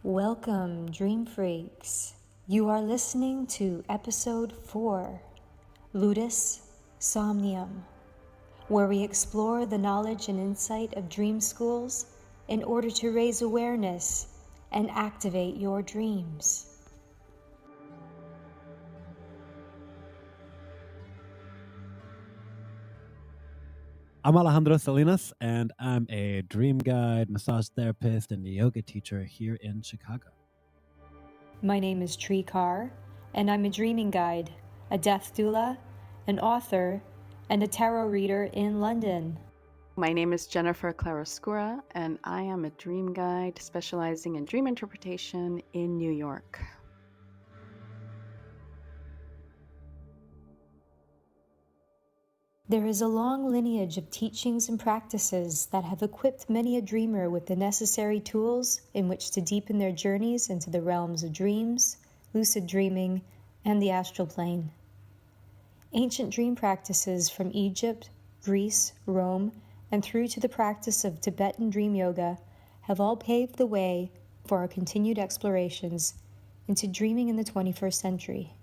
Welcome, Dream Freaks. You are listening to episode 4, Ludus Somnium, where we explore the knowledge and insight of dream schools in order to raise awareness and activate your dreams. I'm Alejandro Salinas, and I'm a dream guide, massage therapist, and yoga teacher here in Chicago. My name is Tree Carr, and I'm a dreaming guide, a death doula, an author, and a tarot reader in London. My name is Jennifer Claroscura, and I am a dream guide specializing in dream interpretation in New York. There is a long lineage of teachings and practices that have equipped many a dreamer with the necessary tools in which to deepen their journeys into the realms of dreams, lucid dreaming, and the astral plane. Ancient dream practices from Egypt, Greece, Rome, and through to the practice of Tibetan dream yoga have all paved the way for our continued explorations into dreaming in the 21st century.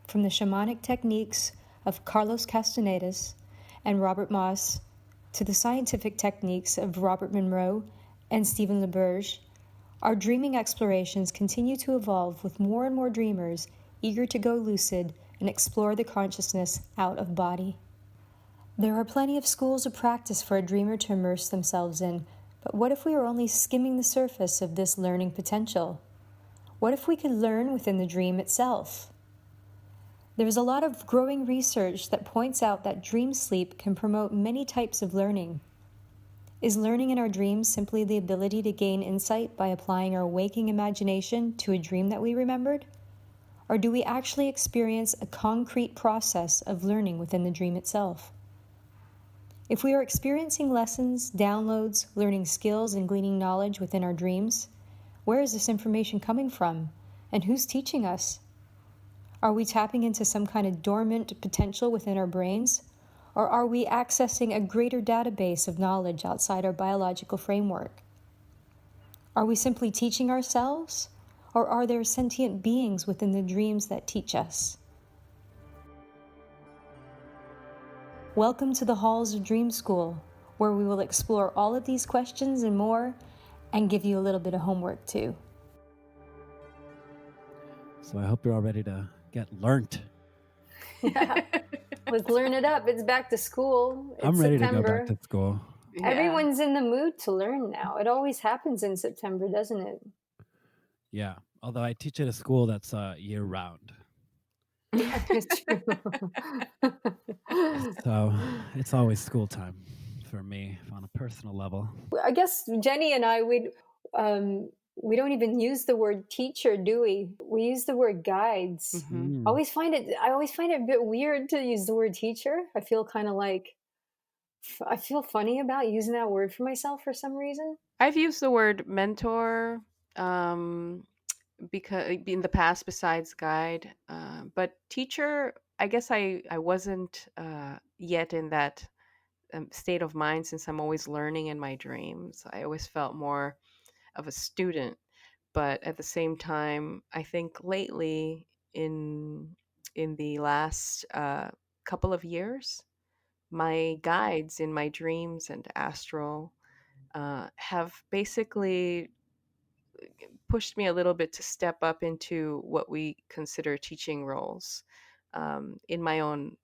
From the shamanic techniques of Carlos Castanedas and Robert Moss to the scientific techniques of Robert Monroe and Stephen LaBerge, our dreaming explorations continue to evolve with more and more dreamers eager to go lucid and explore the consciousness out of body. There are plenty of schools of practice for a dreamer to immerse themselves in, but what if we are only skimming the surface of this learning potential? What if we could learn within the dream itself? There is a lot of growing research that points out that dream sleep can promote many types of learning. Is learning in our dreams simply the ability to gain insight by applying our waking imagination to a dream that we remembered? Or do we actually experience a concrete process of learning within the dream itself? If we are experiencing lessons, downloads, learning skills, and gleaning knowledge within our dreams, where is this information coming from, and who's teaching us? Are we tapping into some kind of dormant potential within our brains? Or are we accessing a greater database of knowledge outside our biological framework? Are we simply teaching ourselves? Or are there sentient beings within the dreams that teach us? Welcome to the halls of Dream School, where we will explore all of these questions and more, and give you a little bit of homework too. So I hope you're all ready to get learnt. Yeah. Let's learn it up. It's back to school. I'm ready to September. go back to school. Yeah. Everyone's in the mood to learn now. It always happens in September, doesn't it? Yeah, although I teach at a school that's year-round. Yeah, it's true. So it's always school time for me on a personal level. I guess Jenny and I we don't even use the word teacher, do we? We use the word guides. Mhm. I always find it a bit weird to use the word teacher. I feel kind of like I feel funny about using that word for myself for some reason. I've used the word mentor because in the past besides guide, but teacher, I guess I wasn't yet in that state of mind since I'm always learning in my dreams. I always felt more of a student, but at the same time, I think lately in the last couple of years, my guides in my dreams and astral have basically pushed me a little bit to step up into what we consider teaching roles in my own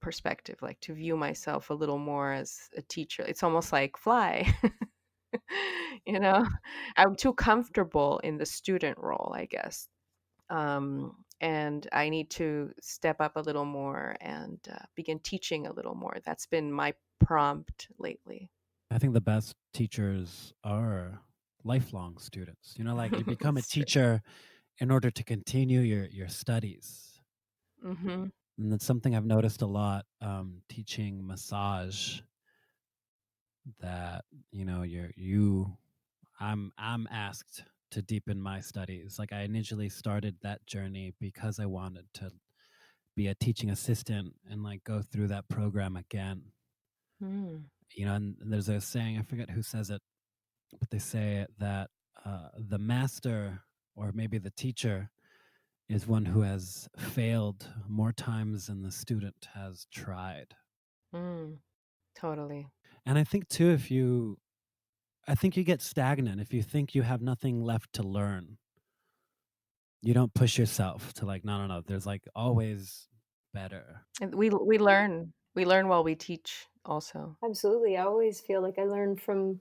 perspective, like to view myself a little more as a teacher. It's almost like fly. you know, I'm too comfortable in the student role, I guess. And I need to step up a little more and begin teaching a little more. That's been my prompt lately. I think the best teachers are lifelong students. You know, like you become a It's true. teacher in order to continue your studies. Mm-hmm. And that's something I've noticed a lot teaching massage, that I'm asked to deepen my studies. Like I initially started that journey because I wanted to be a teaching assistant and like go through that program again. Mm. And there's a saying, I forget who says it, but they say that the master or maybe the teacher is one who has failed more times than the student has tried. Mm, totally. And I think too, I think you get stagnant if you think you have nothing left to learn. You don't push yourself to like, no. There's like always better. And we learn while we teach also. Absolutely. I always feel like I learn from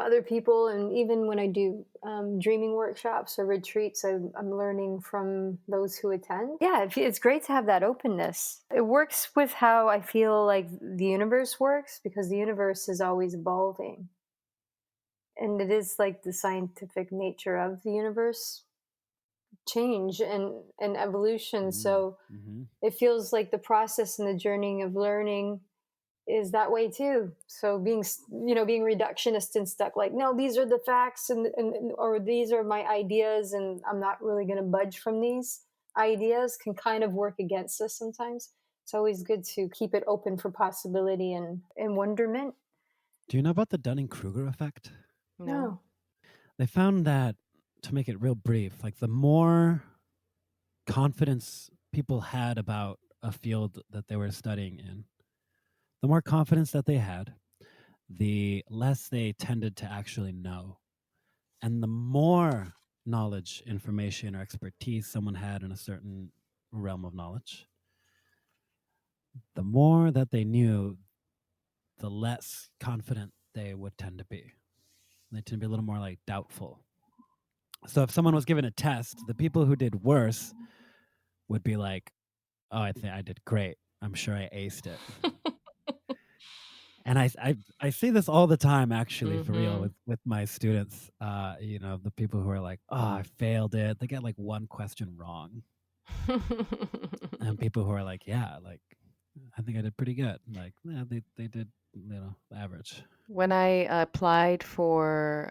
other people, and even when I do dreaming workshops or retreats, I'm learning from those who attend. Yeah, it's great to have that openness. It works with how I feel like the universe works, because the universe is always evolving, and it is like the scientific nature of the universe, change and evolution. So Mm-hmm. it feels like the process and the journey of learning is that way too. So being reductionist and stuck, like, no, these are the facts, and or these are my ideas, and I'm not really going to budge from these ideas, can kind of work against us sometimes. It's always good to keep it open for possibility and wonderment. Do you know about the Dunning-Kruger effect? No. No. They found that, to make it real brief, like the more confidence people had about a field that they were studying in, the more confidence that they had, the less they tended to actually know. And the more knowledge, information, or expertise someone had in a certain realm of knowledge, the more that they knew, the less confident they would tend to be. They tend to be a little more like doubtful. So if someone was given a test, the people who did worse would be like, "Oh, I think I did great. I'm sure I aced it." And I see this all the time, actually, for real, Mm-hmm. with my students. The people who are like, "Oh, I failed it." They get like one question wrong, and people who are like, "Yeah, like I think I did pretty good." Like, yeah, they did, average. When I applied for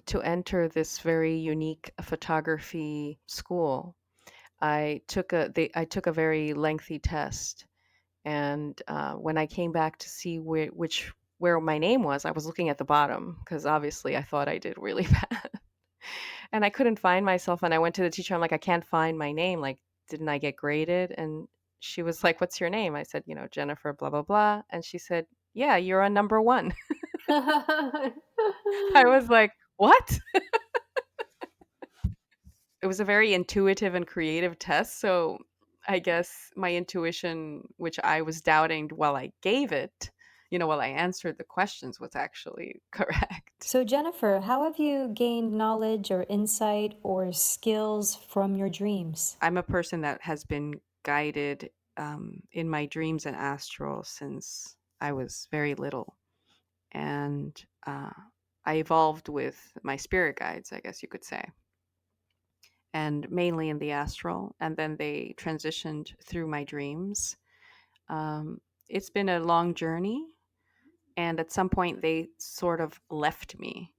to enter this very unique photography school, I took a very lengthy test, and when I came back to see where my name was, I was looking at the bottom because obviously I thought I did really bad, and I couldn't find myself. And I went to the teacher. I'm like, I can't find my name. Like, didn't I get graded? And she was like, "What's your name?" I said, Jennifer, blah blah blah, and she said, "Yeah, you're on number one." I was like, "What?" It was a very intuitive and creative test, so I guess my intuition, which I was doubting while I gave it, while I answered the questions, was actually correct. So, Jennifer, how have you gained knowledge or insight or skills from your dreams? I'm a person that has been guided in my dreams and astral since I was very little. And I evolved with my spirit guides, I guess you could say, and mainly in the astral. And then they transitioned through my dreams. Um, it's been a long journey. And at some point, they sort of left me.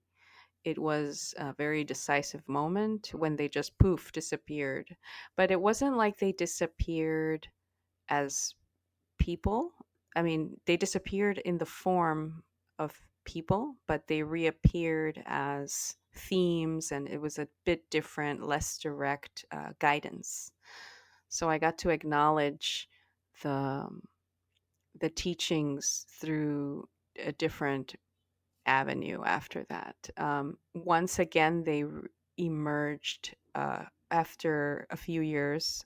It was a very decisive moment when they just poof disappeared. But it wasn't like they disappeared as people. I mean, they disappeared in the form of people, but they reappeared as themes, and it was a bit different, less direct guidance. So I got to acknowledge the the teachings through a different avenue after that. Once again, they emerged after a few years,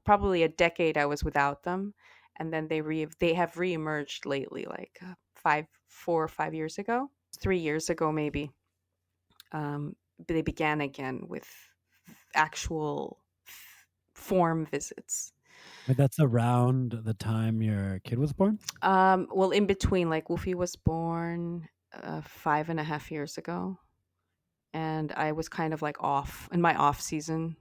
probably a decade. I was without them, and then they have reemerged lately, like 4 or 5 years ago, 3 years ago maybe. They began again with actual form visits. But that's around the time your kid was born. Well, in between, like Wolfie was born 5.5 years ago, and I was kind of like off in my off season,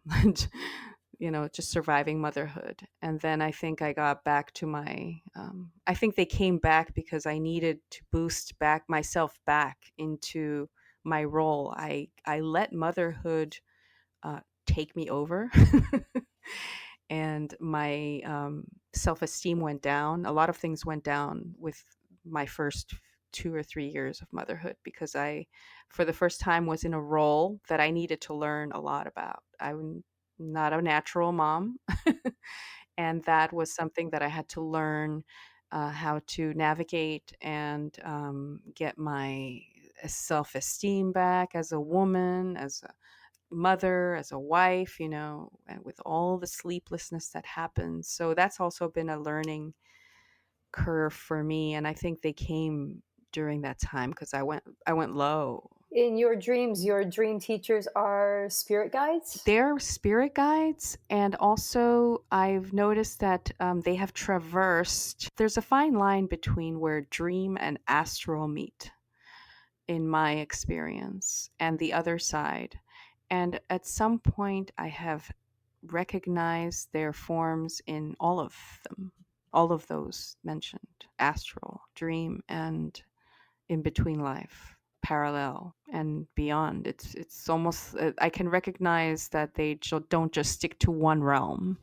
just surviving motherhood. And then I think I got back to I think they came back because I needed to boost back myself back into my role. I let motherhood take me over. And my self esteem went down. A lot of things went down with my first 2 or 3 years of motherhood, because I, for the first time, was in a role that I needed to learn a lot about. I'm not a natural mom. And that was something that I had to learn how to navigate and get my self esteem back as a woman, as a mother, as a wife, and with all the sleeplessness that happens. So that's also been a learning curve for me. And I think they came during that time because I went low. In your dreams, your dream teachers are spirit guides? They're spirit guides, and also I've noticed that they have traversed. There's a fine line between where dream and astral meet, in my experience, and the other side. And at some point, I have recognized their forms in all of them, all of those mentioned: astral, dream, and in between life, parallel and beyond. It's almost, I can recognize that they don't just stick to one realm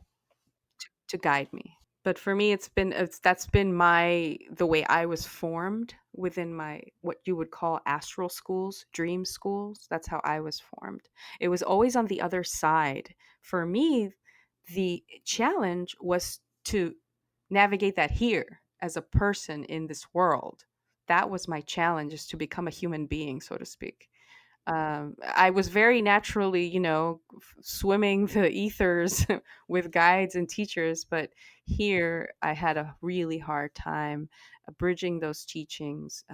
to guide me. But for me, that's been my the way I was formed within my, what you would call, astral schools, dream schools. That's how I was formed. It was always on the other side. For me, the challenge was to navigate that here as a person in this world. That was my challenge, is to become a human being, so to speak. I was very naturally, swimming the ethers with guides and teachers, but here I had a really hard time bridging those teachings,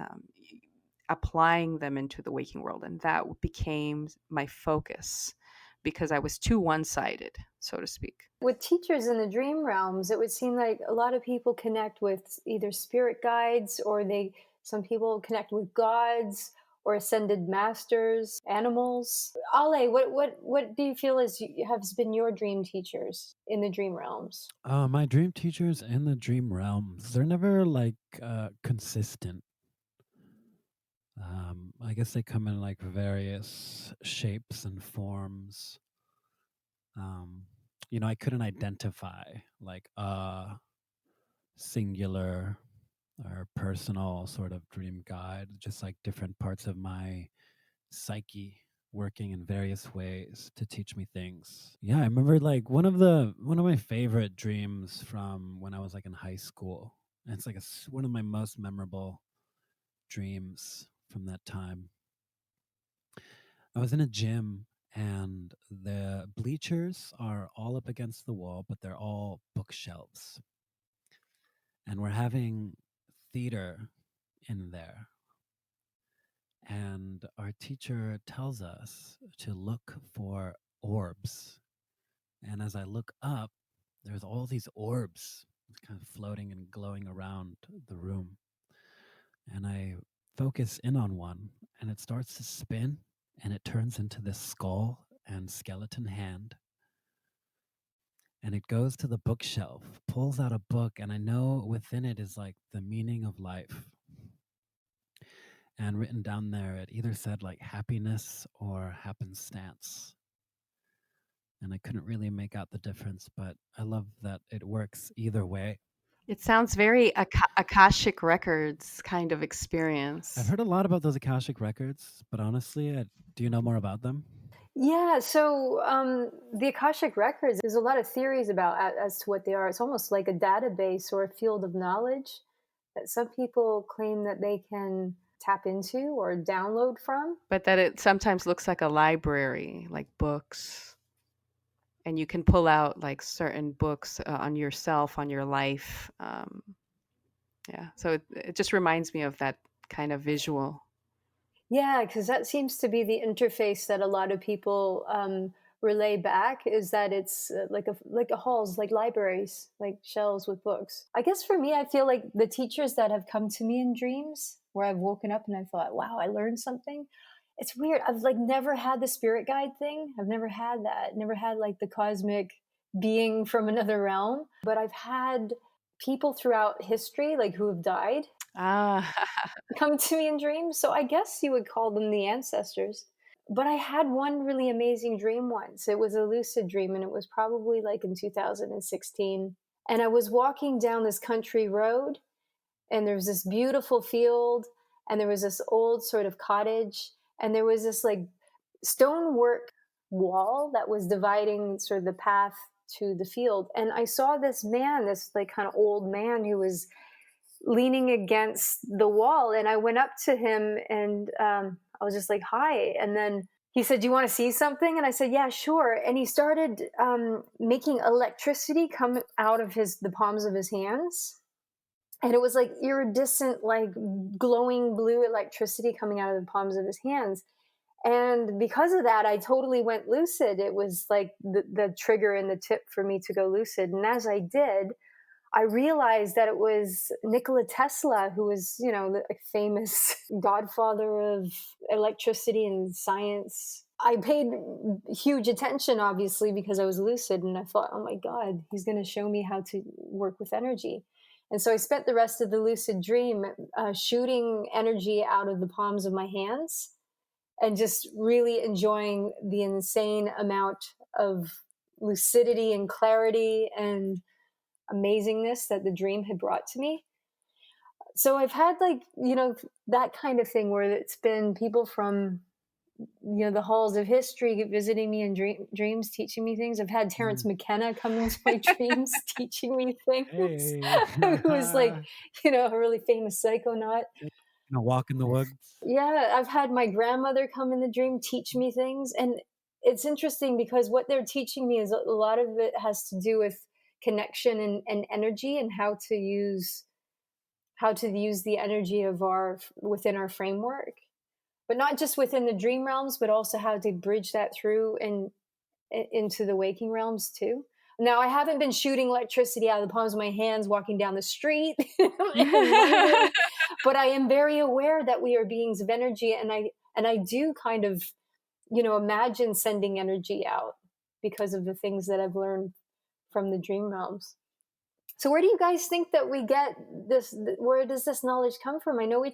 applying them into the waking world. And that became my focus because I was too one sided, so to speak. With teachers in the dream realms, it would seem like a lot of people connect with either spirit guides, or some people connect with gods or ascended masters, animals. Ale, what do you feel has been your dream teachers in the dream realms? My dream teachers in the dream realms, they're never like consistent. I guess they come in like various shapes and forms. Um, I couldn't identify like a singular or personal sort of dream guide, just like different parts of my psyche working in various ways to teach me things. Yeah, I remember like one of my favorite dreams from when I was like in high school. And it's like one of my most memorable dreams from that time. I was in a gym and the bleachers are all up against the wall, but they're all bookshelves. And we're having theater in there. And our teacher tells us to look for orbs. And as I look up, there's all these orbs kind of floating and glowing around the room. And I focus in on one, and it starts to spin, and it turns into this skull and skeleton hand. And it goes to the bookshelf, pulls out a book, and I know within it is like the meaning of life. And written down there, it either said like happiness or happenstance. And I couldn't really make out the difference, but I love that it works either way. It sounds very Akashic Records kind of I've experience. heard a lot about those Akashic records, but honestly, do you know more about them? Yeah, so the Akashic Records, there's a lot of theories about as to what they are. It's almost like a database or a field of knowledge that some people claim that they can tap into or download from. But that it sometimes looks like a library, like books, and you can pull out like certain books on yourself, on your life. Yeah, so it just reminds me of that kind of visual. Yeah, because that seems to be the interface that a lot of people relay back, is that it's like a halls, like libraries, like shelves with books. I guess for me, I feel like the teachers that have come to me in dreams, where I've woken up and I thought, "Wow, I learned something." It's weird. I've like never had the spirit guide thing. I've never had that. Never had like the cosmic being from another realm. But I've had people throughout history, like who have died, Ah, come to me in dreams. So I guess you would call them the ancestors. But I had one really amazing dream once. It was a lucid dream, and it was probably like in 2016. And I was walking down this country road, and there was this beautiful field, and there was this old sort of cottage, and there was this like stonework wall that was dividing sort of the path to the field. And I saw this man, this like kind of old man who was leaning against the wall. And I went up to him and I was just like, hi. And then he said, do you want to see something? And I said, yeah, sure. And he started making electricity come out of the palms of his hands. And it was like iridescent, like glowing blue electricity coming out of the palms of his hands. And because of that, I totally went lucid. It was like the trigger and the tip for me to go lucid. And as I did, I realized that it was Nikola Tesla, who was, the famous godfather of electricity and science. I paid huge attention, obviously, because I was lucid, and I thought, oh my God, he's going to show me how to work with energy. And so I spent the rest of the lucid dream shooting energy out of the palms of my hands and just really enjoying the insane amount of lucidity and clarity and amazingness that the dream had brought to me. So I've had that kind of thing where it's been people from the halls of history visiting me in dreams, teaching me things. I've had Terence Mm. McKenna come into my dreams teaching me things. Hey. Who was like a really famous psychonaut. Walk in the woods. Yeah, I've had my grandmother come in the dream teach me things. And it's interesting because what they're teaching me is a lot of it has to do with connection and energy, and how to use the energy of within our framework, but not just within the dream realms, but also how to bridge that through and into the waking realms too. Now, I haven't been shooting electricity out of the palms of my hands walking down the street in London, but I am very aware that we are beings of energy, and I do kind of imagine sending energy out because of the things that I've learned from the dream realms. So where do you guys think that we get this? Where does this knowledge come from? I know we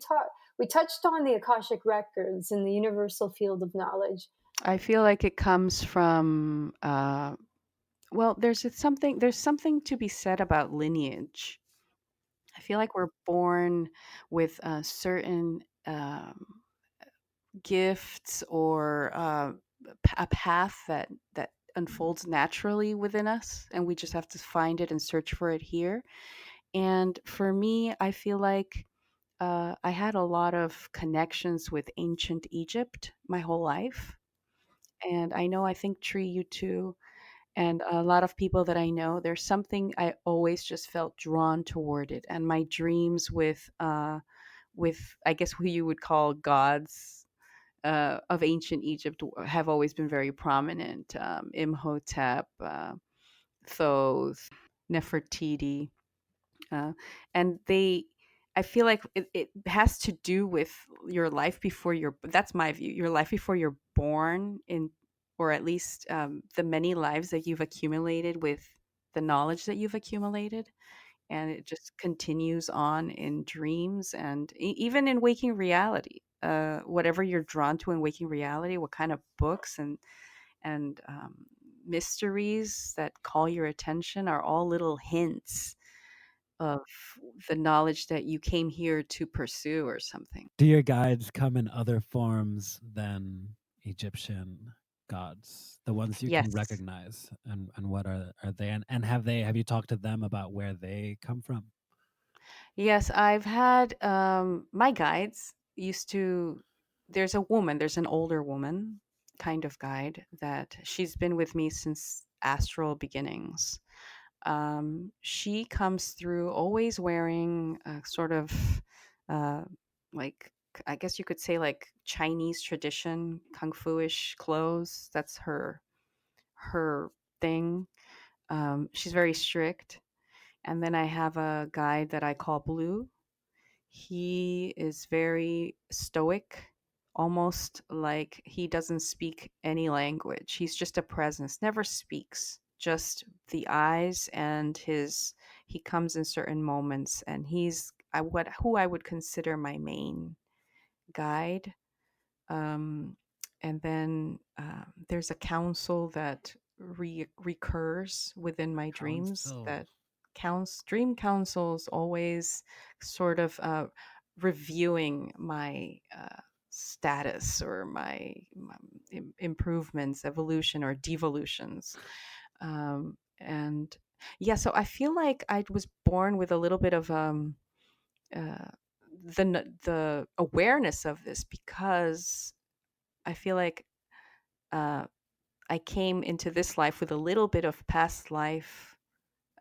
touched on the Akashic records and the universal field of knowledge. I feel like it comes from well, there's something to be said about lineage. I feel like we're born with certain gifts or a path that unfolds naturally within us, and we just have to find it and search for it here. And for me, I feel like I had a lot of connections with ancient Egypt my whole life. And I think Tree, you too, and a lot of people that I know, there's something I always just felt drawn toward it. And my dreams with I guess who you would call gods of ancient Egypt have always been very prominent. Imhotep, Thoth, Nefertiti, uh, and I feel like it has to do with your life before you're. That's my view. Your life before you're born, or at least the many lives that you've accumulated with the knowledge that you've accumulated, and it just continues on in dreams and even in waking reality. Whatever you're drawn to in waking reality, what kind of books and mysteries that call your attention are all little hints of the knowledge that you came here to pursue or something. Do your guides come in other forms than Egyptian gods? The ones you can Yes. recognize, and what are they? And have you talked to them about where they come from? Yes, I've had my guides used to there's an older woman kind of guide that she's been with me since astral beginnings. She comes through always wearing a sort of uh, like I guess you could say like Chinese tradition kung fu-ish clothes. That's her thing. She's very strict. And then I have a guide that I call Blue. He is very stoic, almost like he doesn't speak any language. He's just a presence, never speaks, just the eyes and he comes in certain moments, and he's who I would consider my main guide. Um, and then there's a council that recurs within my dreams Council. that dream councils always sort of reviewing my status or my improvements, evolution or devolutions. And yeah, so I feel like I was born with a little bit of uh, the awareness of this, because I feel like uh, I came into this life with a little bit of past life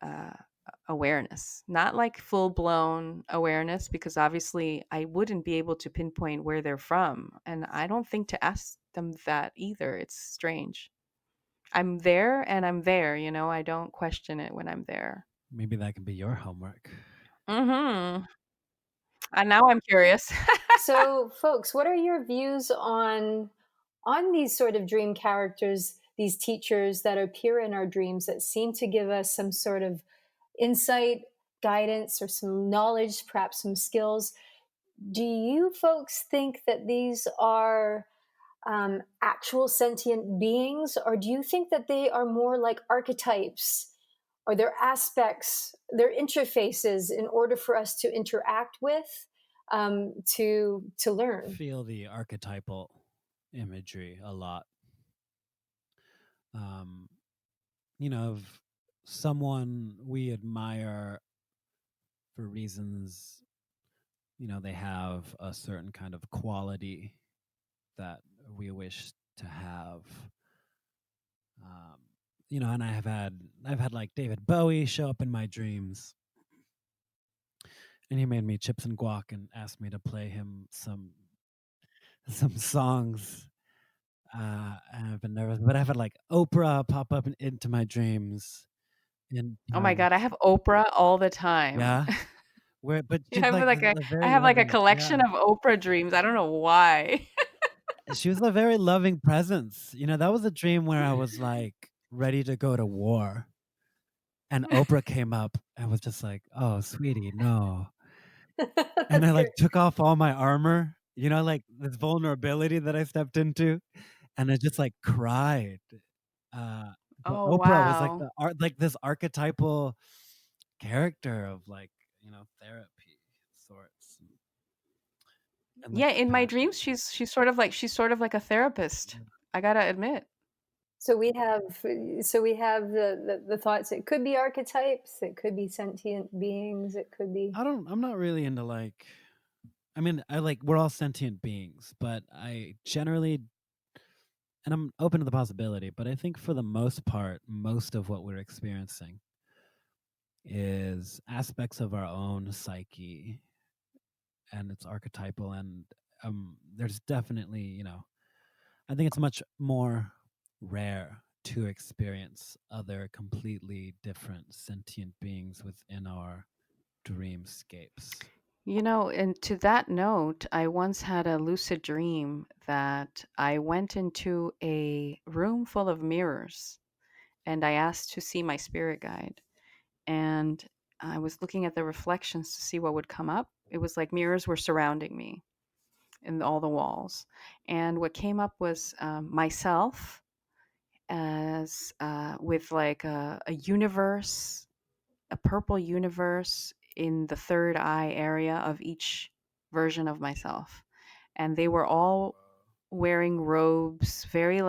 uh, awareness, not like full blown awareness, because obviously I wouldn't be able to pinpoint where they're from. And I don't think to ask them that either. It's strange. I'm there and I'm there, I don't question it when I'm there. Maybe that can be your homework. Mm-hmm. And now I'm curious. So, folks, what are your views on these sort of dream characters, these teachers that appear in our dreams that seem to give us some sort of insight, guidance, or some knowledge, perhaps some skills? Do you folks think that these are actual sentient beings, or do you think that they are more like archetypes, or they're aspects, they're interfaces in order for us to interact with, to learn? Feel the archetypal imagery a lot. Um, of someone we admire for reasons, they have a certain kind of quality that we wish to have. And I've had like David Bowie show up in my dreams, and he made me chips and guac and asked me to play him some songs. And I've been nervous, but I've had like Oprah pop up into my dreams. And Oh my God, I have Oprah all the time. yeah, but I she's have like like a I very have like a loving, yeah. collection of Oprah dreams. I don't know why. She was a very loving presence. That was a dream where I was like ready to go to war, and Oprah came up and was just like, "Oh, sweetie, no." And That's I like great. took off all my armor, like this vulnerability that I stepped into, and I just like cried. Uh, but Oh Oprah was like wow. like this archetypal character of like, therapy sorts, and like Yeah, in my compassion. dreams she's sort of like a therapist. I gotta admit. So we have the thoughts. It could be archetypes. It could be sentient beings. It could be. I'm not really into like, I mean, we're all sentient beings, but I generally, and I'm open to the possibility, but I think for the most part, most of what we're experiencing is aspects of our own psyche, and it's archetypal. And there's definitely, I think it's much more rare to experience other completely different sentient beings within our dreamscapes. And to that note, I once had a lucid dream that I went into a room full of mirrors and I asked to see my spirit guide. And I was looking at the reflections to see what would come up. It was like mirrors were surrounding me in all the walls. And what came up was myself as with like a universe, a purple universe in the third eye area of each version of myself. And they were all wearing robes, very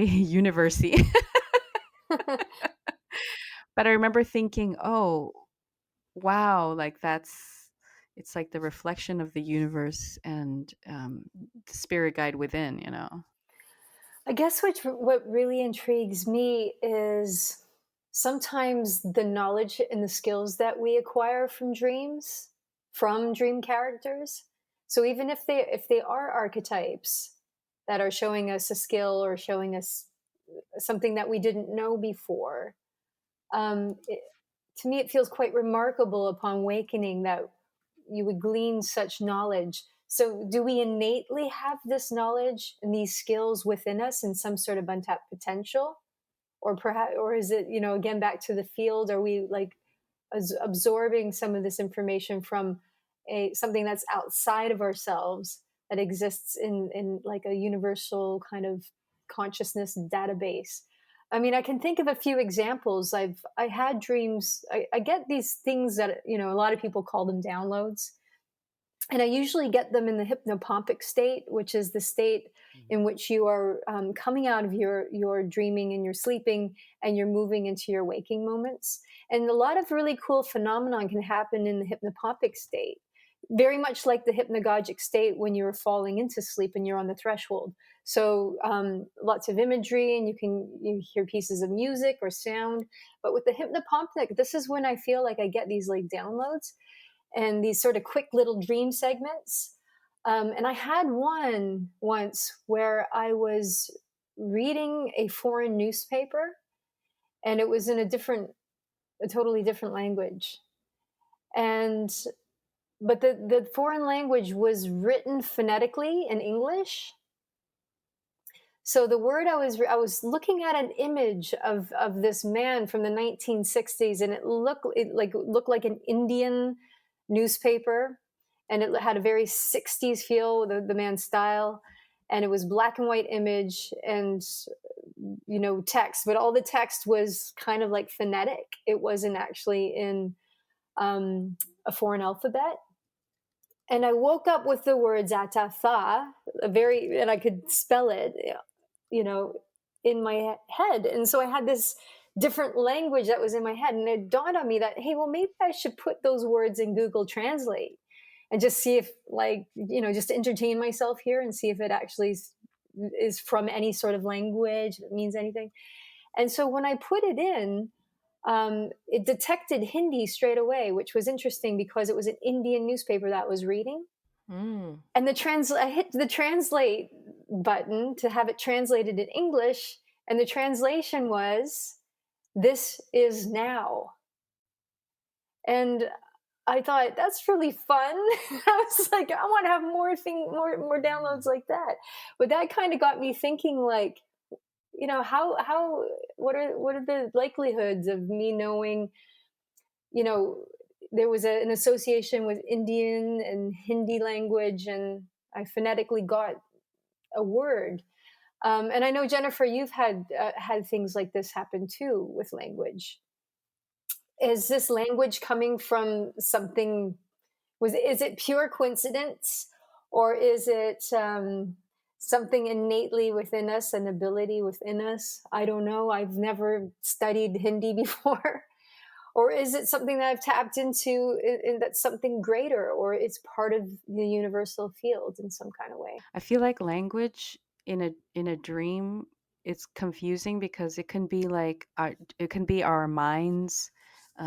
university. But I remember thinking, oh, wow, like it's like the reflection of the universe and the spirit guide within. I guess what really intrigues me is sometimes the knowledge and the skills that we acquire from dreams, from dream characters. So even if they are archetypes that are showing us a skill or showing us something that we didn't know before, um, it, to me it feels quite remarkable upon wakening that you would glean such knowledge. So, do we innately have this knowledge and these skills within us in some sort of untapped potential? Or perhaps, or is it, again, back to the field? Are we like absorbing some of this information from something that's outside of ourselves that exists in like a universal kind of consciousness database? I mean, I can think of a few examples. I had dreams. I get these things that a lot of people call them downloads, And I usually get them in the hypnopompic state, which is the state in which you are coming out of your dreaming and you're sleeping, and you're moving into your waking moments. And a lot of really cool phenomenon can happen in the hypnopompic state, very much like the hypnagogic state when you're falling into sleep and you're on the threshold. So lots of imagery, and you hear pieces of music or sound. But with the hypnopompic, this is when I feel like I get these like downloads and these sort of quick little dream segments. And I had one once where I was reading a foreign newspaper, and it was in a totally different language. And but the foreign language was written phonetically in English. So the word I was looking at an image of this man from the 1960s, and it looked like an Indian newspaper, and it had a very 60s feel, the man's style, and it was black and white image and text, but all the text was kind of like phonetic. It wasn't actually in a foreign alphabet. And I woke up with the word Zatatha, and I could spell it, you know, in my head. And so I had this different language that was in my head. And it dawned on me that, hey, well, maybe I should put those words in Google Translate and just see if, just to entertain myself here and see if it actually is from any sort of language, if it means anything. And so when I put it in, it detected Hindi straight away, which was interesting because it was an Indian newspaper that was reading. Mm. And I hit the translate button to have it translated in English, and the translation was, "This is now." And I thought that's really fun. I was like, I want to have more downloads like that. But that kind of got me thinking, like, how what are the likelihoods of me knowing, you know there was an association with Indian and Hindi language, and I phonetically got a word. And I know, Jennifer, you've had things like this happen too with language. Is this language coming from something? Is it pure coincidence, or is it something innately within us, an ability within us? I don't know. I've never studied Hindi before. Or is it something that I've tapped into, that's something greater, or it's part of the universal field in some kind of way? I feel like language in a dream, it's confusing because it can be our minds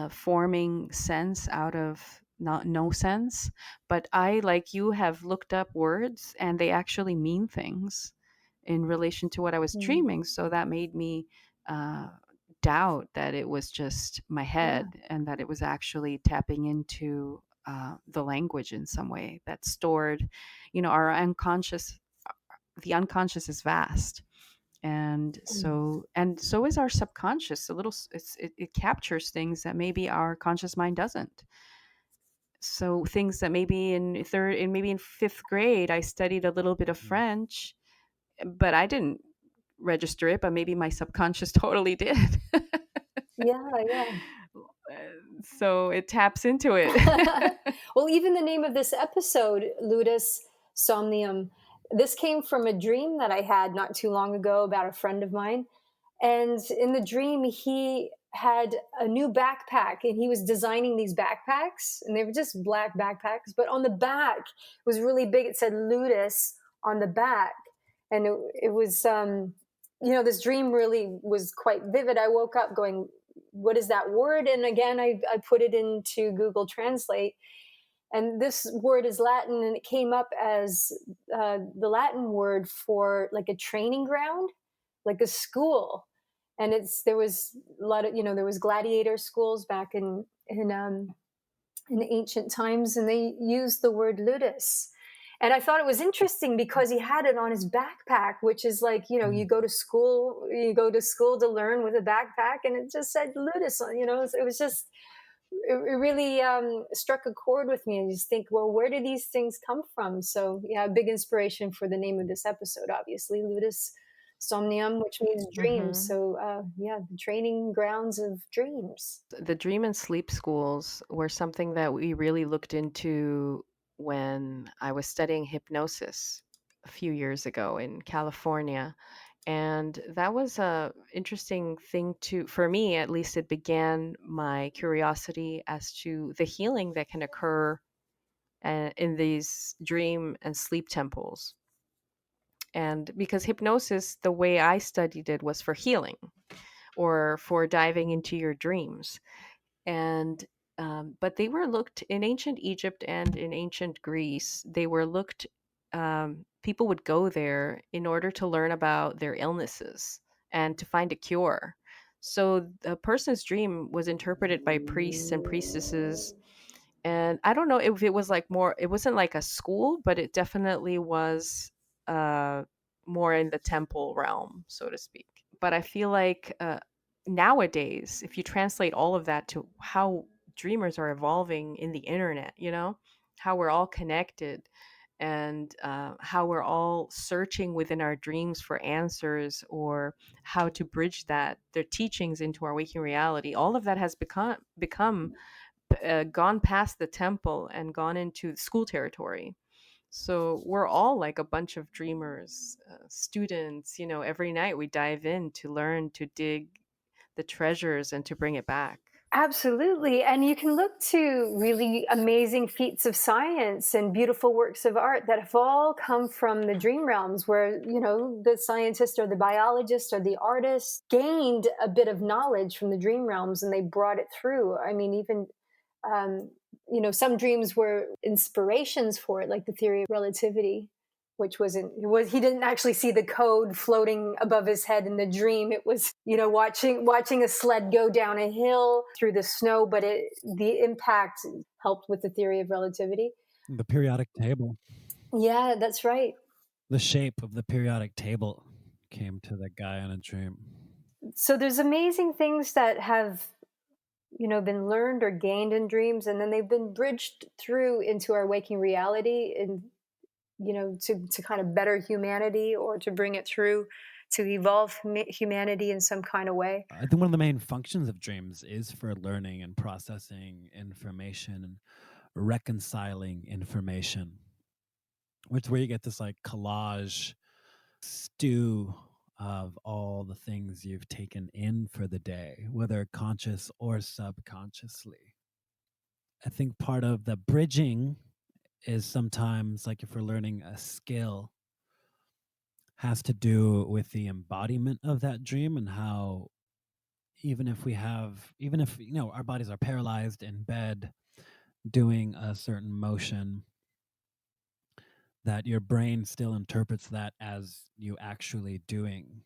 forming sense out of not no sense. But I, like you, have looked up words and they actually mean things in relation to what I was Mm. dreaming. So that made me uh, doubt that it was just my Yeah. head and that it was actually tapping into the language in some way that's stored. Our unconscious, the unconscious is vast. Mm. And so is our subconscious. It captures things that maybe our conscious mind doesn't. So things that maybe in fifth grade I studied a little bit of Mm. French, but I didn't register it, but maybe my subconscious totally did. Yeah, yeah. So it taps into it. Well, even the name of this episode, Ludus Somnium, this came from a dream that I had not too long ago about a friend of mine. And in the dream, he had a new backpack, and he was designing these backpacks, and they were just black backpacks. But on the back, it was really big. It said Ludus on the back. And it was, this dream really was quite vivid. I woke up going, what is that word? And again, I put it into Google Translate, and this word is Latin, and it came up as the Latin word for like a training ground, like a school. And there was a lot of, there was gladiator schools back in ancient times, and they used the word ludus. And I thought it was interesting because he had it on his backpack, which is like, Mm. you go to school to learn with a backpack, and it just said ludus. It was just, it really struck a chord with me. And just think, well, where do these things come from? So yeah, a big inspiration for the name of this episode, obviously, Ludus Somnium, which means dreams. Hmm. So yeah, the training grounds of dreams. The dream and sleep schools were something that we really looked into when I was studying hypnosis a few years ago in California. And that was a interesting thing to, for me at least, it began my curiosity as to the healing that can occur in these dream and sleep temples. And because hypnosis, the way I studied it, was for healing or for diving into your dreams. And but they were looked in ancient Egypt and in ancient Greece. They were looked. People would go there in order to learn about their illnesses and to find a cure. So a person's dream was interpreted by priests and priestesses, and I don't know if it was like more, it wasn't like a school, but it definitely was uh more in the temple realm, so to speak. But I feel like nowadays, if you translate all of that to how dreamers are evolving in the internet, how we're all connected, and how we're all searching within our dreams for answers, or how to bridge that their teachings into our waking reality, all of that has become gone past the temple and gone into school territory. So we're all like a bunch of dreamers, students. Every night we dive in to learn, to dig the treasures, and to bring it back. Absolutely. And you can look to really amazing feats of science and beautiful works of art that have all come from the dream realms, where, the scientist or the biologist or the artist gained a bit of knowledge from the dream realms and they brought it through. I mean, even um, some dreams were inspirations for it, like the theory of relativity, which was he didn't actually see the code floating above his head in the dream. It was, watching a sled go down a hill through the snow, but the impact helped with the theory of relativity. The periodic table, Yeah, that's right. the shape of the periodic table came to the guy in a dream. So there's amazing things that have been learned or gained in dreams, and then they've been bridged through into our waking reality, and to kind of better humanity, or to bring it through to evolve humanity in some kind of way. I think one of the main functions of dreams is for learning and processing information and reconciling information, which is where you get this like collage stew of all the things you've taken in for the day, whether conscious or subconsciously. I think part of the bridging is sometimes like if we're learning a skill, has to do with the embodiment of that dream, and how even if our bodies are paralyzed in bed doing a certain motion, that your brain still interprets that as you actually doing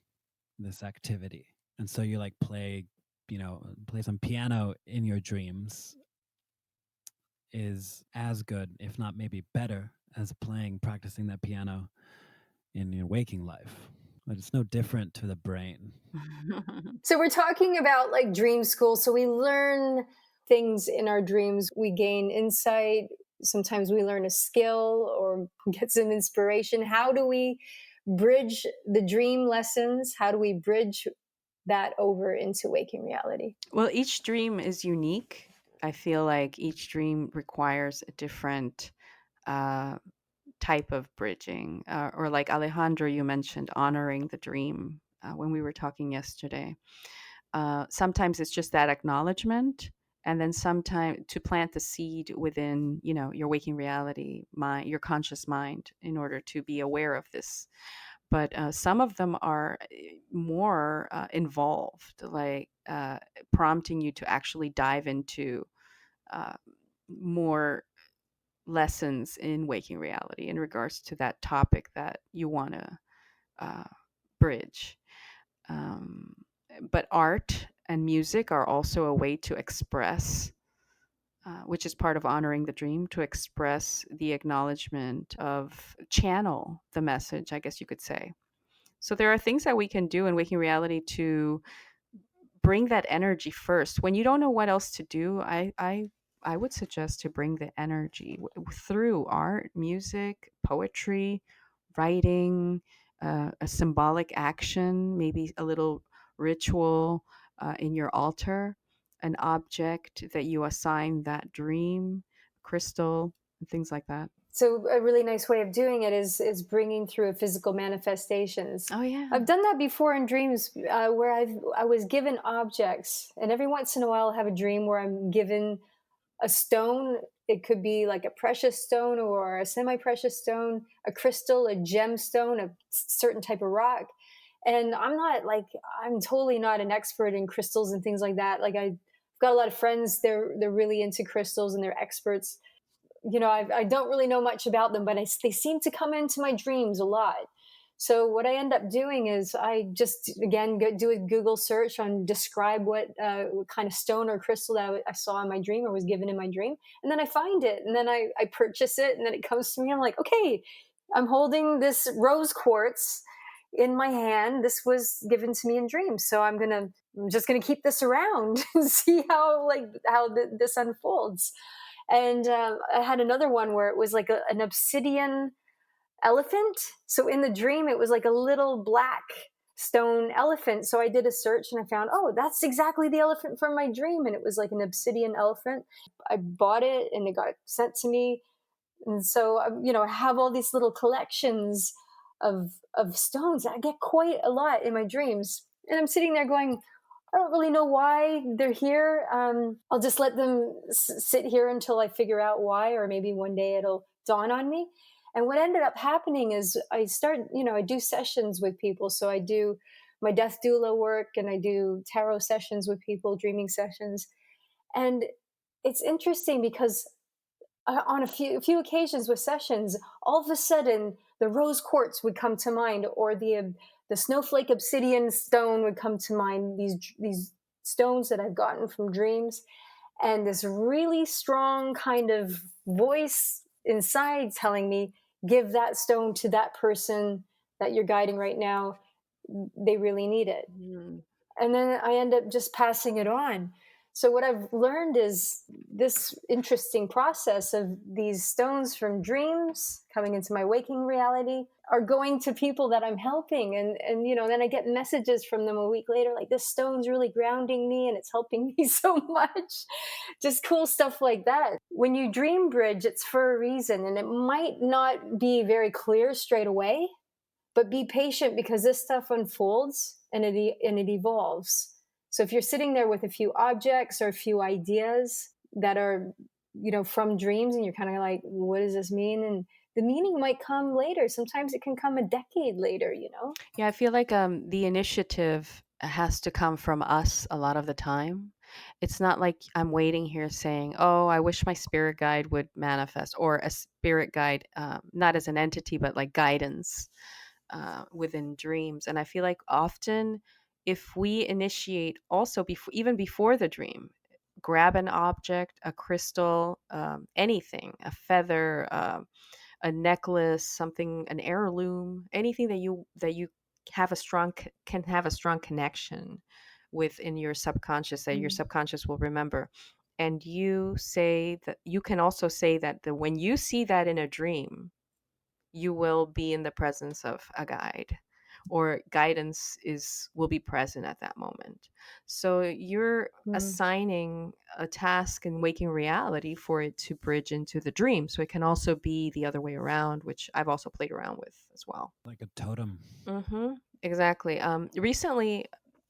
this activity. And so you like play some piano in your dreams is as good, if not maybe better, as practicing that piano in your waking life. But it's no different to the brain. So we're talking about like dream school. So we learn things in our dreams. We gain insight. Sometimes we learn a skill or get some inspiration. How do we bridge the dream lessons? How do we bridge that over into waking reality? Well, each dream is unique. I feel like each dream requires a different uh, type of bridging, or like Alejandro, you mentioned honoring the dream when we were talking yesterday. Sometimes it's just that acknowledgement, and then sometimes to plant the seed within, your waking reality, your conscious mind, in order to be aware of this. But some of them are more involved, like prompting you to actually dive into uh, more lessons in waking reality in regards to that topic that you want to uh, bridge. Um, but art and music are also a way to express, which is part of honoring the dream, to express the acknowledgement of, channel the message, I guess you could say. So there are things that we can do in waking reality to bring that energy first. When you don't know what else to do, I would suggest to bring the energy through art, music, poetry, writing, a symbolic action, maybe a little ritual in your altar, an object that you assign that dream, crystal, and things like that. So a really nice way of doing it is bringing through a physical manifestations. Oh I've yeah. done that before in dreams, where I was given objects, and every once in a while I have a dream where I'm given a stone. It could be like a precious stone or a semi-precious stone, a crystal, a gemstone, a certain type of rock. And I'm totally not an expert in crystals and things like that. Like I've got a lot of friends, they're really into crystals and they're experts. I don't really know much about them, but they seem to come into my dreams a lot. So what I end up doing is I just again do a Google search on describe what kind of stone or crystal that I saw in my dream or was given in my dream, and then I find it, and then I purchase it, and then it comes to me. I'm like, okay, I'm holding this rose quartz in my hand. This was given to me in dreams, so I'm just gonna keep this around and see how this unfolds. And I had another one where it was like an obsidian elephant. So in the dream, it was like a little black stone elephant. So I did a search and I found, oh, that's exactly the elephant from my dream. And it was like an obsidian elephant. I bought it and it got sent to me. And so, I have all these little collections of stones. I get quite a lot in my dreams. And I'm sitting there going, I don't really know why they're here. I'll just let them sit here until I figure out why, or maybe one day it'll dawn on me. And what ended up happening is I do sessions with people. So I do my death doula work and I do tarot sessions with people, dreaming sessions. And it's interesting because on a few occasions with sessions, all of a sudden the rose quartz would come to mind, or the snowflake obsidian stone would come to mind. These stones that I've gotten from dreams, and this really strong kind of voice inside telling me, "Give that stone to that person that you're guiding right now. They really need it." Mm. And then I end up just passing it on. So what I've learned is this interesting process of these stones from dreams coming into my waking reality are going to people that I'm helping, and then I get messages from them a week later like, this stone's really grounding me and it's helping me so much. Just cool stuff like that. When you dream bridge, it's for a reason, and it might not be very clear straight away, but be patient because this stuff unfolds and it evolves. So if you're sitting there with a few objects or a few ideas that are from dreams, and you're kind of like, what does this mean? And the meaning might come later. Sometimes it can come a decade later. Yeah, I feel like the initiative has to come from us a lot of the time. It's not like I'm waiting here saying, "Oh, I wish my spirit guide would manifest," or a spirit guide, not as an entity, but like guidance within dreams. And I feel like often, if we initiate also before, even before the dream, grab an object, a crystal, anything, a feather. A necklace, something, an heirloom, anything that you have a strong can have a strong connection with in your subconscious that your Mm. subconscious will remember. And you say that you can also say that when you see that in a dream, you will be in the presence of a guide, or guidance is will be present at that moment. So you're Mm. assigning a task in waking reality for it to bridge into the dream. So it can also be the other way around, which I've also played around with as well. Like a totem. Exactly. Recently,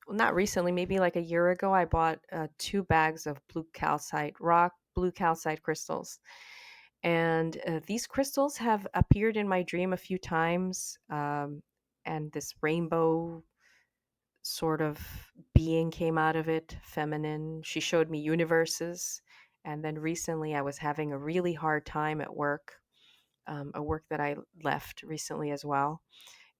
well, not recently, maybe like a year ago, I bought 2 bags of blue calcite crystals. And these crystals have appeared in my dream a few times. And this rainbow sort of being came out of it, feminine. She showed me universes. And then recently, I was having a really hard time at work, a work that I left recently as well.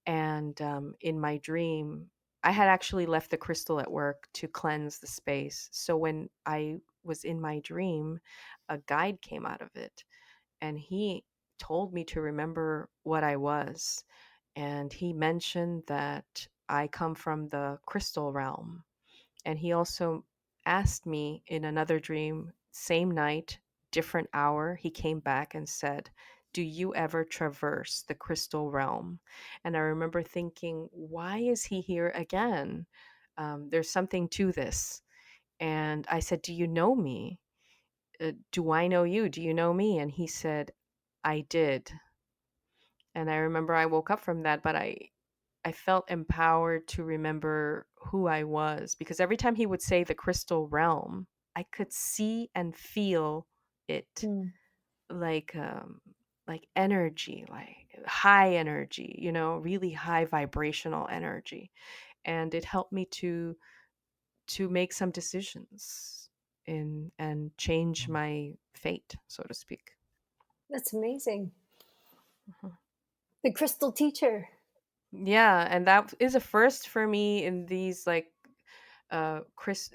And in my dream, I had actually left the crystal at work to cleanse the space. So when I was in my dream, a guide came out of it, and he told me to remember what I was. And he mentioned that I come from the crystal realm. And he also asked me in another dream, same night, different hour, he came back and said, "Do you ever traverse the crystal realm?" And I remember thinking, why is he here again? There's something to this. And I said, "Do you know me? Do I know you? Do you know me?" And he said, I did. And I remember I woke up from that, but I felt empowered to remember who I was, because every time he would say the crystal realm, I could see and feel it, Mm. like like energy, like high energy, really high vibrational energy. And it helped me to make some decisions in and change my fate, so to speak. That's amazing. Mhm. The crystal teacher. Yeah, and that is a first for me in these, like,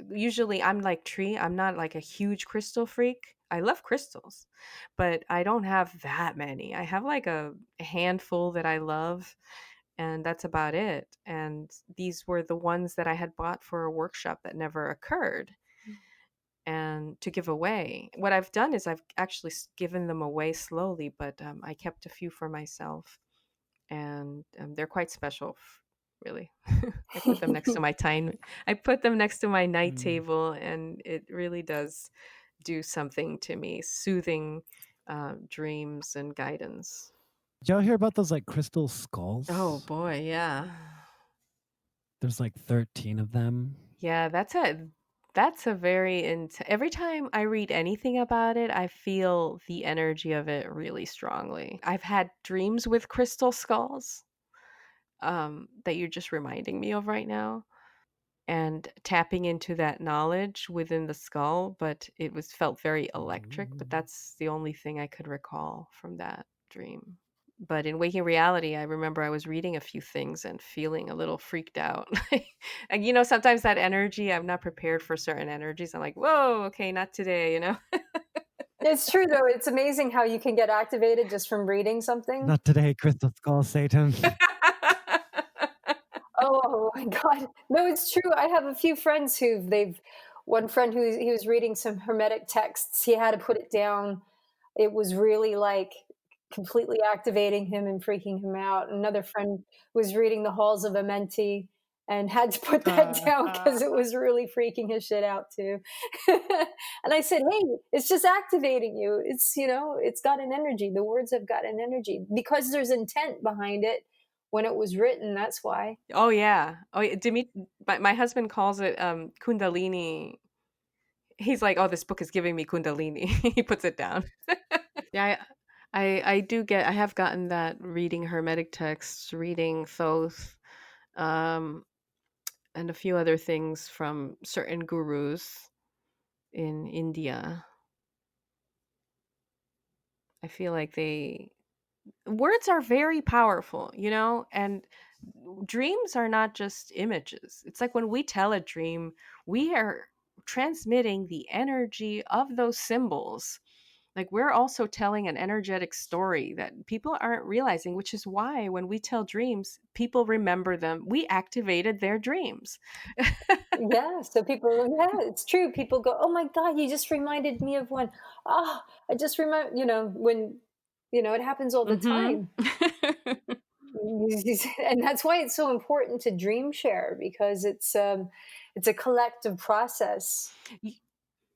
usually I'm like tree, I'm not like a huge crystal freak. I love crystals, but I don't have that many. I have like a handful that I love, and that's about it. And these were the ones that I had bought for a workshop that never occurred, and to give away. What I've done is I've actually given them away slowly, but I kept a few for myself, and they're quite special, really. I put them next to my time. I put them next to my night Mm. table, and it really does do something to me, soothing dreams and guidance. Did y'all hear about those like crystal Oh skulls? boy, yeah. There's like 13 of them. Yeah, that's a very every time I read anything about it, I feel the energy of it really strongly. I've had dreams with crystal skulls, that you're just reminding me of right now, and tapping into that knowledge within the skull, but it was felt very electric, but Ooh. that's the only thing I could recall from that dream. But in waking reality, I remember I was reading a few things and feeling a little freaked out. And sometimes that energy, I'm not prepared for certain energies. I'm like, whoa, okay, not today. It's true though. It's amazing how you can get activated just from reading something. Not today, crystal skull, Satan. Oh my God. No, it's true. I have a few friends one friend he was reading some Hermetic texts. He had to put it down. It was really like completely activating him and freaking him out. Another friend was reading the Halls of Amenti and had to put that down because it was really freaking his shit out too. And I said, hey, it's just activating you. It's got an energy. The words have got an energy because there's intent behind it when it was written. That's why. Oh yeah. Oh yeah. My husband calls it Kundalini. He's like, "Oh, this book is giving me Kundalini." He puts it down. Yeah, I have gotten that reading Hermetic texts, reading Thoth, um, and a few other things from certain gurus in India. I feel like they words are very powerful, and dreams are not just images. It's like when we tell a dream, we are transmitting the energy of those symbols. Like, we're also telling an energetic story that people aren't realizing, which is why when we tell dreams, people remember them. We activated their dreams. Yeah, so yeah, it's true. People go, "Oh my God, you just reminded me of one." Ah, I just remind, when, it happens all the Mhm. time. And that's why it's so important to dream share because it's a collective process,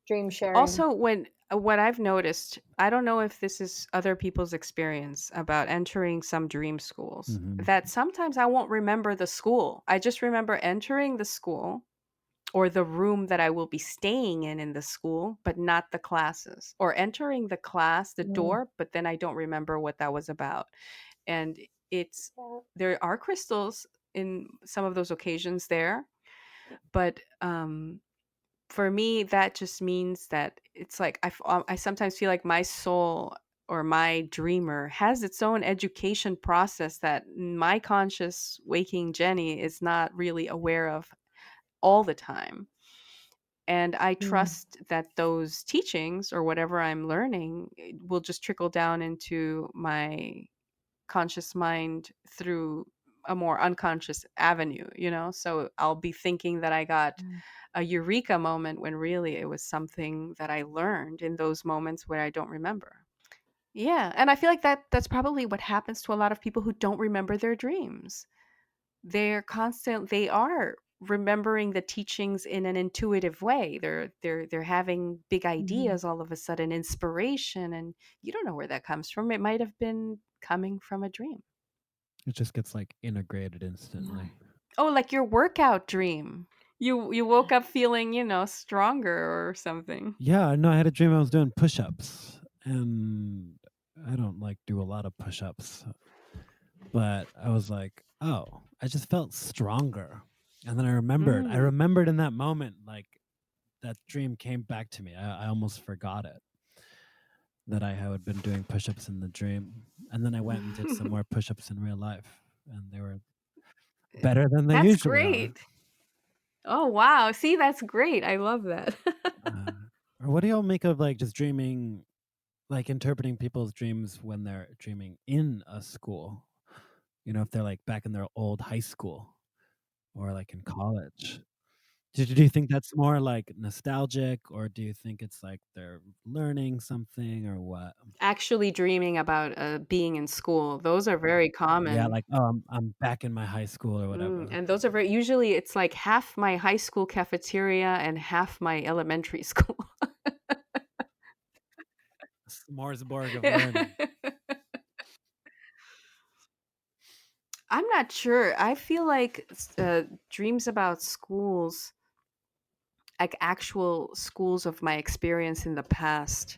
dream sharing. Also, what I've noticed, I don't know if this is other people's experience about entering some dream schools, Mhm. that sometimes I won't remember the school. I just remember entering the school or the room that I will be staying in the school, but not the classes, or entering the class, the Mm, door, but then I don't remember what that was about. And it's yeah. there are crystals in some of those occasions there, but for me, that just means that it's like I sometimes feel like my soul or my dreamer has its own education process that my conscious waking Jenny is not really aware of all the time. And I Mm, trust that those teachings or whatever I'm learning, will just trickle down into my conscious mind through a more unconscious avenue. So I'll be thinking that I got mm, a eureka moment when really it was something that I learned in those moments where I don't remember. Yeah, and I feel like that's probably what happens to a lot of people who don't remember their dreams. They are remembering the teachings in an intuitive way. They're having big Mhm. ideas all of a sudden, inspiration, and you don't know where that comes from. It might have been coming from a dream. It just gets like integrated Yeah. instantly. Oh, like your workout dream. You woke up feeling, stronger or something. Yeah, no, I had a dream I was doing push-ups, and I don't like do a lot of push-ups, but I was like, "Oh, I just felt stronger." And then I Mm. remembered in that moment, like that dream came back to me. I almost forgot it that I had been doing push-ups in the dream, and then I went and did some more push-ups in real life, and they were better than they That's usually are. great. Oh, wow. See, that's great. I love that. Uh, or what do y'all make of like just dreaming, like interpreting people's dreams when they're dreaming in a school? You know, if they're like back in their old high school or like in college. Do you think that's more like nostalgic, or do you think it's like they're learning something or what? Actually dreaming about, being in school, those are very Yeah, common. like, "Oh, I'm back in my high school," or whatever. And those are very usually, it's like half my high school cafeteria and half my elementary school. Smorgasbord of Yeah. learning. I'm not sure. I feel like dreams about schools, like actual schools of my experience in the past,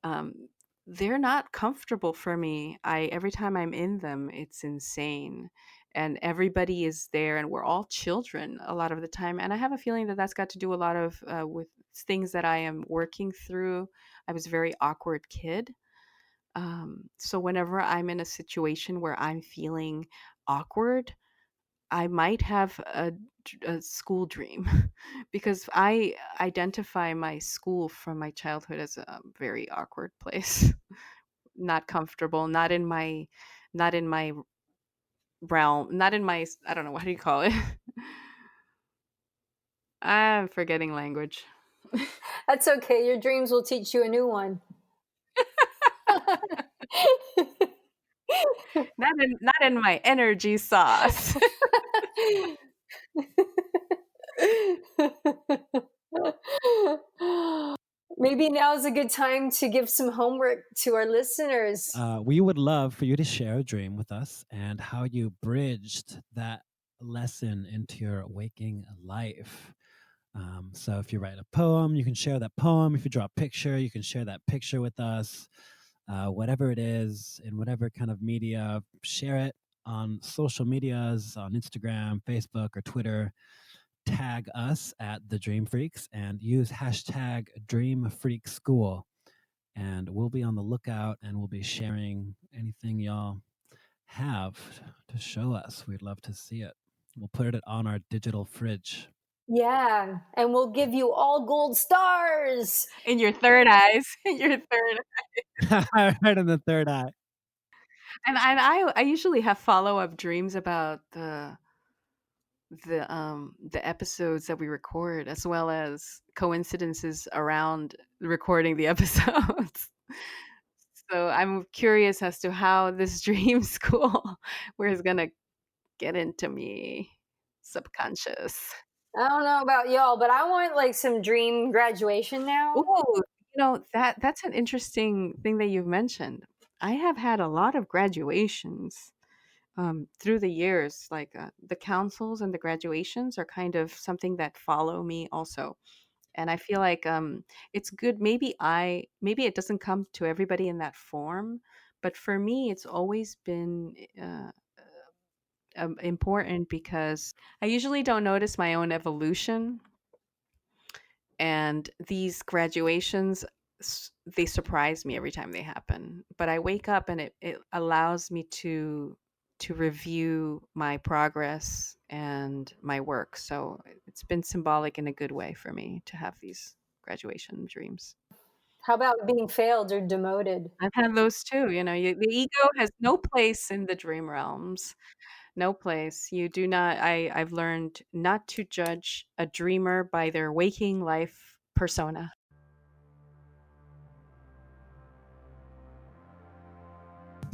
um, they're not comfortable for me. I Every time I'm in them, it's insane, and everybody is there, and we're all children a lot of the time. And I have a feeling that that's got to do a lot of with things that I am working through. I was a very awkward kid, so whenever I'm in a situation where I'm feeling awkward, I might have a school dream because I identify my school from my childhood as a very awkward place, not comfortable, not in my realm, not in my I don't know, what do you call it? I'm forgetting language. That's okay. Your dreams will teach you a new one. Not in my energy sauce. Maybe now is a good time to give some homework to our listeners. We would love for you to share a dream with us and how you bridged that lesson into your waking life. So if you write a poem, you can share that poem. If you draw a picture, you can share that picture with us. Whatever it is, in whatever kind of media, share it on social medias, on Instagram, Facebook, or Twitter. Tag us at the Dream Freaks and use hashtag Dream Freak School. And we'll be on the lookout and we'll be sharing anything y'all have to show us. We'd love to see it. We'll put it on our digital fridge. Yeah, and we'll give you all gold stars. In your third eyes, in your third. Right in the third eye. And I usually have follow-up dreams about the episodes that we record, as well as coincidences around recording the episodes. So I'm curious as to how this dream school where it's gonna get into me subconscious. I don't know about y'all, but I want like some dream graduation now. Ooh, that's an interesting thing that you've mentioned. I have had a lot of graduations through the years. Like the councils and the graduations are kind of something that follow me also. And I feel like it's good. Maybe it doesn't come to everybody in that form, but for me, it's always been important because I usually don't notice my own evolution, and these graduations, they surprise me every time they happen. But I wake up and it allows me to review my progress and my work. So it's been symbolic in a good way for me to have these graduation dreams. How about being failed or demoted? I've had those too. The ego has no place in the dream realms. No place. You do not. I've learned not to judge a dreamer by their waking life persona.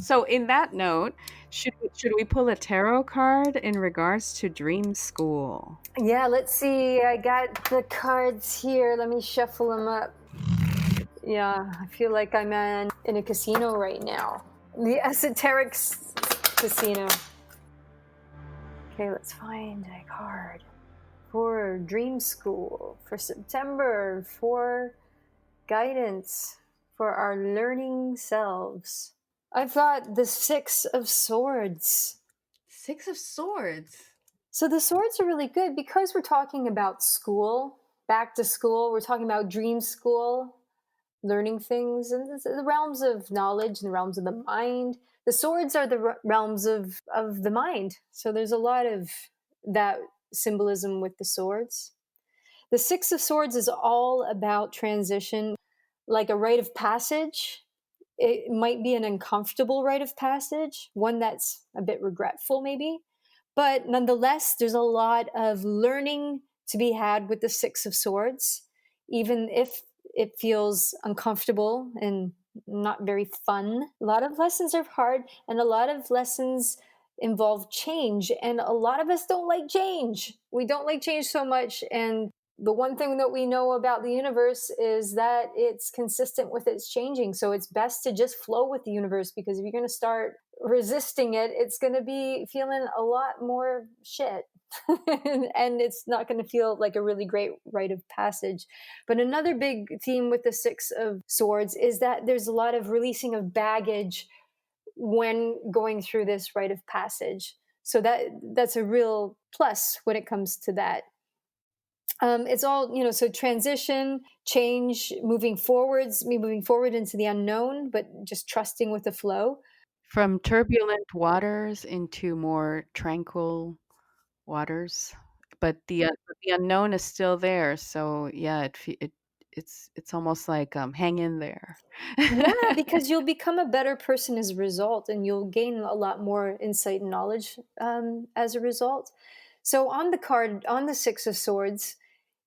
So, in that note, should we pull a tarot card in regards to dream school? Yeah, let's see. I got the cards here. Let me shuffle them up. Yeah, I feel like I'm in a casino right now. The casino. Okay, let's find a card for Dream School for September, for guidance for our learning selves. I've got the Six of Swords. Six of Swords. So the swords are really good because we're talking about school, back to school. We're talking about dream school, learning things in the realms of knowledge and the realms of the mind. The swords are the realms of the mind. So there's a lot of that symbolism with the swords. The Six of Swords is all about transition, like a rite of passage. It might be an uncomfortable rite of passage, one that's a bit regretful, maybe. But nonetheless, there's a lot of learning to be had with the Six of Swords, even if it feels uncomfortable and not very fun. A lot of lessons are hard, and a lot of lessons involve change. And a lot of us don't like change. We don't like change so much. And the one thing that we know about the universe is that it's consistent with its changing. So it's best to just flow with the universe, because if you're going to start resisting it, it's going to be feeling a lot more shit. And it's not going to feel like a really great rite of passage. But another big theme with the Six of Swords is that there's a lot of releasing of baggage when going through this rite of passage. So that's a real plus when it comes to that. It's all, so transition, change, moving forwards, moving forward into the unknown, but just trusting with the flow. From turbulent waters into more tranquil waters, but the unknown is still there. So yeah, it's almost like hang in there. Yeah, because you'll become a better person as a result, and you'll gain a lot more insight and knowledge as a result. So on the card, on the Six of Swords,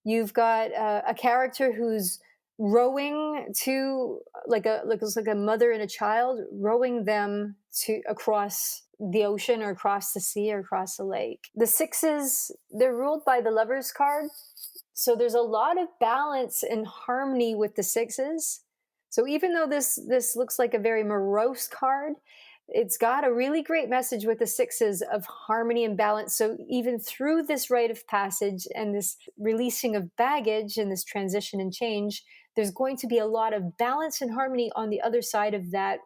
you've got a character who's rowing to, it's like a mother and a child rowing them to across the ocean or across the sea or across the lake. The sixes, they're ruled by the Lovers card, so there's a lot of balance and harmony with the sixes. So even though this looks like a very morose card, it's got a really great message with the sixes of harmony and balance. So even through this rite of passage and this releasing of baggage and this transition and change, there's going to be a lot of balance and harmony on the other side of that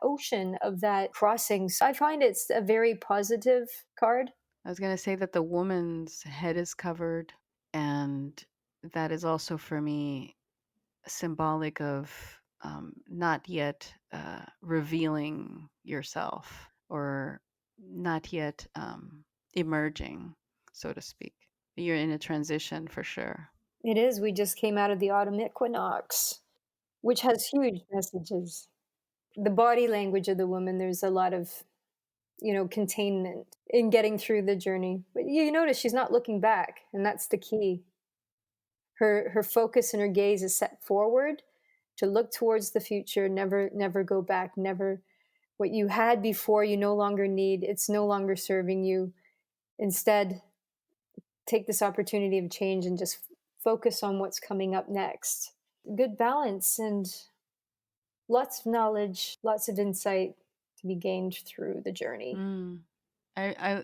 ocean, of that crossing. So I find it's a very positive card. I was gonna say that the woman's head is covered, and that is also for me symbolic of not yet revealing yourself, or not yet emerging, so to speak. You're in a transition for sure. It is. We just came out of the autumn equinox, which has huge messages. The body language of the woman, there's a lot of, containment in getting through the journey. But you notice she's not looking back, and that's the key. Her focus and her gaze is set forward to look towards the future, never go back, never. What you had before you no longer need, it's no longer serving you. Instead, take this opportunity of change and just focus on what's coming up next. Good balance and lots of knowledge, lots of insight to be gained through the journey. Mm.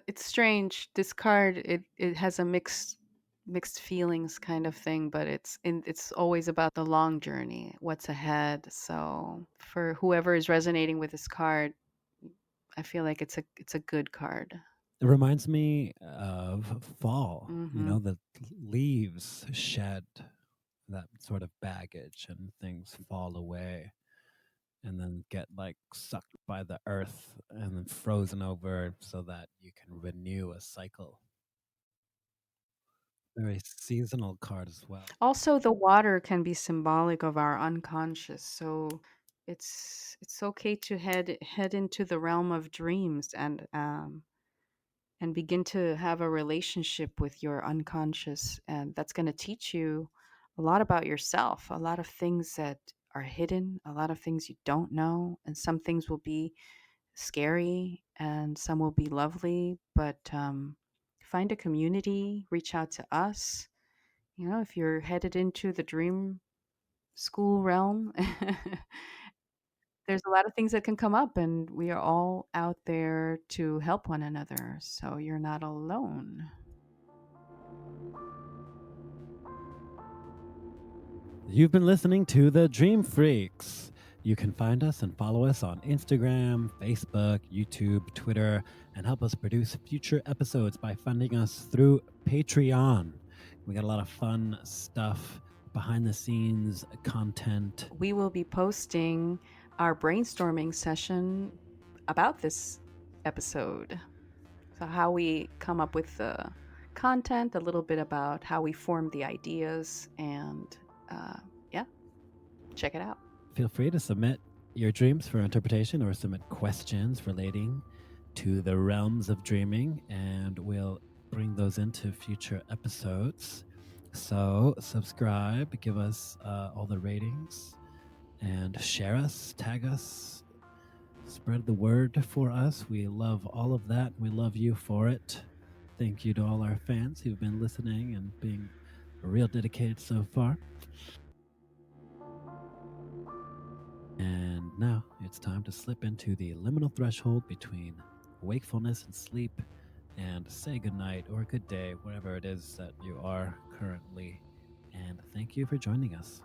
It's strange. This card, it has a mixed feelings kind of thing, but it's always about the long journey, what's ahead. So for whoever is resonating with this card, I feel like it's a good card. It reminds me of fall, Hmm. the leaves shed that sort of baggage and things fall away and then get like sucked by the earth and then frozen over so that you can renew a cycle. Very seasonal card as well. Also, the water can be symbolic of our unconscious. So it's okay to head into the realm of dreams, and begin to have a relationship with your unconscious, and that's going to teach you a lot about yourself, a lot of things that are hidden, a lot of things you don't know, and some things will be scary and some will be lovely, but find a community, reach out to us. If you're headed into the dream school realm, there's a lot of things that can come up, and we are all out there to help one another. So you're not alone. You've been listening to The Dream Freaks. You can find us and follow us on Instagram, Facebook, YouTube, Twitter, and help us produce future episodes by funding us through Patreon. We got a lot of fun stuff, behind the scenes content. We will be posting our brainstorming session about this episode. So, how we come up with the content, a little bit about how we form the ideas, and yeah, check it out. Feel free to submit your dreams for interpretation or submit questions relating to the realms of dreaming, and we'll bring those into future episodes. So subscribe, give us all the ratings, and share us, tag us, spread the word for us. We love all of that. We love you for it. Thank you to all our fans who've been listening and being real dedicated so far. And now it's time to slip into the liminal threshold between wakefulness and sleep and say goodnight or good day, wherever it is that you are currently. And thank you for joining us.